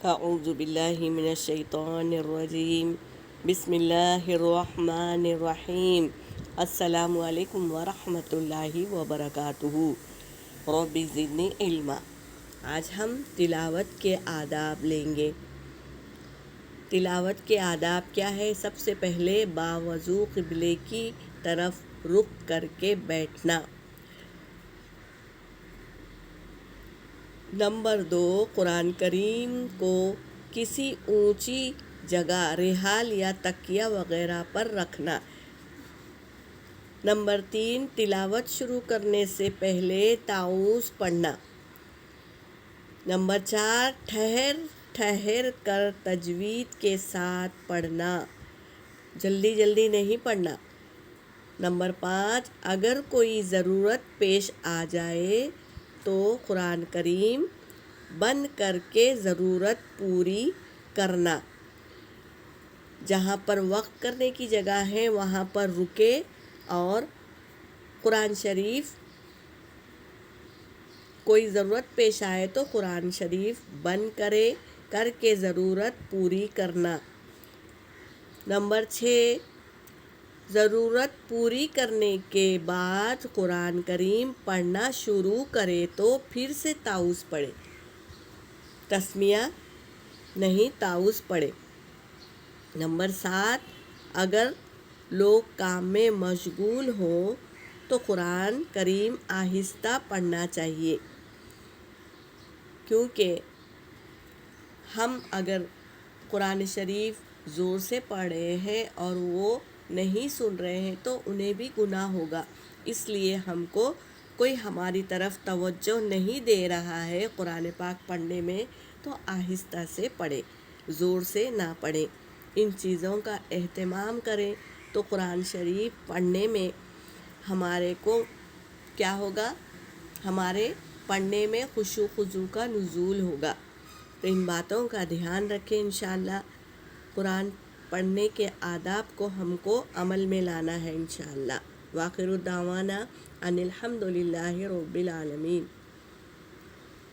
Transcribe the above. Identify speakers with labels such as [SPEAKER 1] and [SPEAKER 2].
[SPEAKER 1] اعوذ باللہ من الشیطان الرجیم بسم اللہ الرحمن الرحیم السلام علیکم ورحمۃ اللہ وبرکاتہ۔ رب زدنی علما۔ آج ہم تلاوت کے آداب لیں گے۔ تلاوت کے آداب کیا ہے؟ سب سے پہلے باوضو قبلے کی طرف رخ کر کے بیٹھنا۔ نمبر 2، قرآن کریم کو کسی اونچی جگہ رحال یا تکیہ وغیرہ پر رکھنا۔ نمبر 3، تلاوت شروع کرنے سے پہلے تعوذ پڑھنا۔ نمبر 4، ٹھہر ٹھہر کر تجوید کے ساتھ پڑھنا، جلدی جلدی نہیں پڑھنا۔ نمبر 5، اگر کوئی ضرورت پیش آ جائے تو قرآن کریم بند کر کے ضرورت پوری کرنا۔ جہاں پر وقف کرنے کی جگہ ہے وہاں پر رکے اور قرآن شریف، کوئی ضرورت پیش آئے تو قرآن شریف بند کر کے ضرورت پوری کرنا۔ نمبر 6، ضرورت پوری کرنے کے بعد قرآن کریم پڑھنا شروع کرے تو پھر سے تعوذ پڑھے، تسمیہ نہیں تعوذ پڑھے۔ نمبر 7، اگر لوگ کام میں مشغول ہوں تو قرآن کریم آہستہ پڑھنا چاہیے، کیونکہ ہم اگر قرآن شریف زور سے پڑھ رہے ہیں اور وہ نہیں سن رہے ہیں تو انہیں بھی گناہ ہوگا۔ اس لیے ہم کو کوئی ہماری طرف توجہ نہیں دے رہا ہے قرآن پاک پڑھنے میں تو آہستہ سے پڑھیں، زور سے نہ پڑھیں۔ ان چیزوں کا اہتمام کریں تو قرآن شریف پڑھنے میں ہمارے کو کیا ہوگا؟ ہمارے پڑھنے میں خشوع خضوع کا نزول ہوگا۔ تو ان باتوں کا دھیان رکھیں انشاءاللہ۔ قرآن پڑھنے کے آداب کو ہم کو عمل میں لانا ہے انشاءاللہ۔ وآخر دعوانا ان الحمد للہ رب العالمین۔